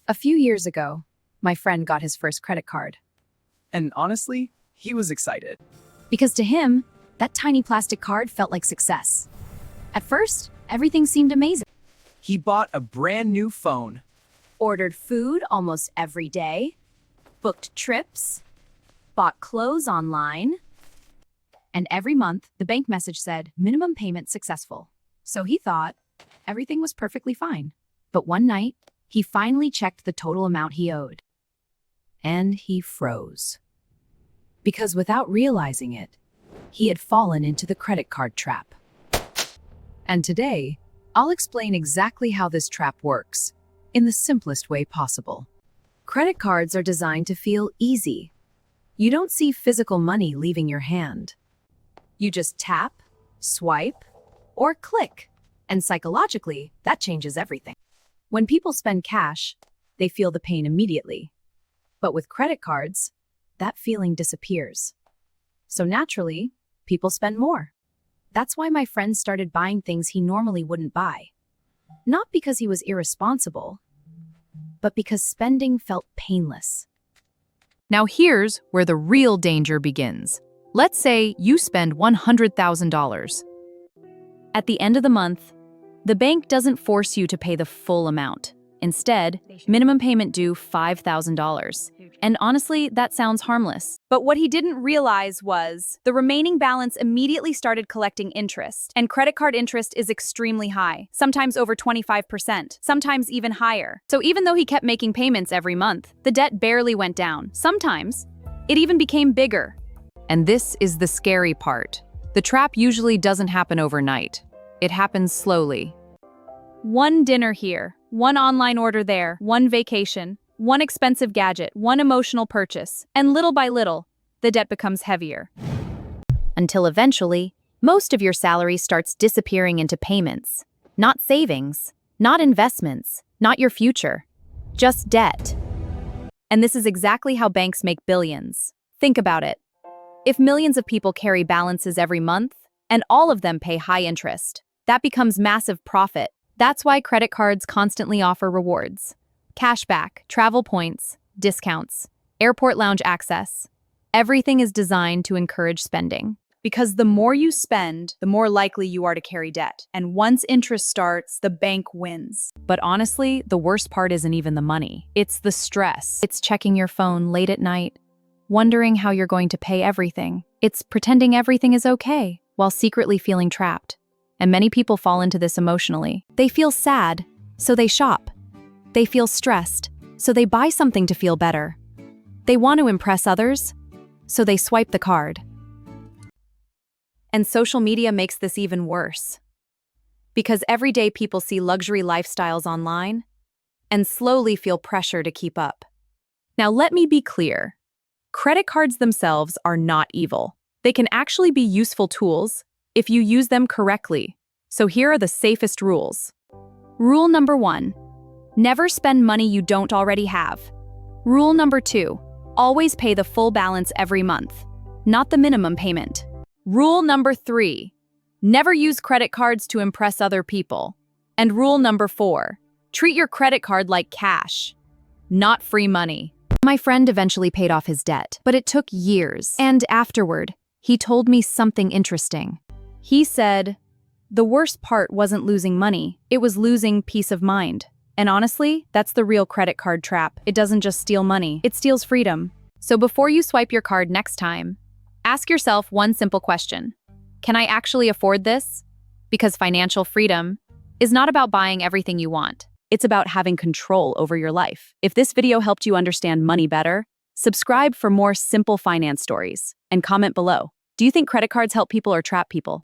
A few years ago, my friend got his first credit card And honestly, he was excited. because to him, that tiny plastic card felt like success. At first, everything seemed amazing. He bought a brand new phone. Ordered food almost every day, booked trips, bought clothes online, and every month the bank message said minimum payment successful. So he thought everything was perfectly fine. But one night, he finally checked the total amount he owed. And he froze. Because without realizing it, he had fallen into the credit card trap. And today, I'll explain exactly how this trap works, in the simplest way possible. Credit cards are designed to feel easy. You don't see physical money leaving your hand. You just tap, swipe, or click, and psychologically, that changes everything. When people spend cash, they feel the pain immediately. But with credit cards, that feeling disappears. So naturally, people spend more. That's why my friend started buying things he normally wouldn't buy. Not because he was irresponsible, but because spending felt painless. Now here's where the real danger begins. Let's say you spend $100,000. At the end of the month, the bank doesn't force you to pay the full amount. Instead, minimum payment due $5,000. And honestly, that sounds harmless. But what he didn't realize was the remaining balance immediately started collecting interest. And credit card interest is extremely high, sometimes over 25%, sometimes even higher. So even though he kept making payments every month, the debt barely went down. Sometimes, it even became bigger. And this is the scary part. The trap usually doesn't happen overnight. It happens slowly. One dinner here, one online order there, one vacation, one expensive gadget, one emotional purchase, and little by little, the debt becomes heavier. Until eventually, most of your salary starts disappearing into payments. Not savings, not investments, not your future, just debt. And this is exactly how banks make billions. Think about it. If millions of people carry balances every month, and all of them pay high interest, that becomes massive profit. That's why credit cards constantly offer rewards. Cashback, travel points, discounts, airport lounge access. Everything is designed to encourage spending. Because the more you spend, the more likely you are to carry debt. And once interest starts, the bank wins. But honestly, the worst part isn't even the money. It's the stress. It's checking your phone late at night, wondering how you're going to pay everything. It's pretending everything is okay, while secretly feeling trapped. And many people fall into this emotionally. They feel sad, so they shop. They feel stressed, so they buy something to feel better. They want to impress others, so they swipe the card. And social media makes this even worse. Because every day people see luxury lifestyles online and slowly feel pressure to keep up. Now let me be clear. Credit cards themselves are not evil. They can actually be useful tools if you use them correctly. So here are the safest rules. Rule number 1, never spend money you don't already have. Rule number 2, always pay the full balance every month, not the minimum payment. Rule number 3, never use credit cards to impress other people. And rule number 4, treat your credit card like cash, not free money. My friend eventually paid off his debt, but it took years. And afterward, he told me something interesting. He said, the worst part wasn't losing money, it was losing peace of mind. And honestly, that's the real credit card trap. It doesn't just steal money, it steals freedom. So before you swipe your card next time, ask yourself one simple question. Can I actually afford this? Because financial freedom is not about buying everything you want. It's about having control over your life. If this video helped you understand money better, subscribe for more simple finance stories and comment below. Do you think credit cards help people or trap people?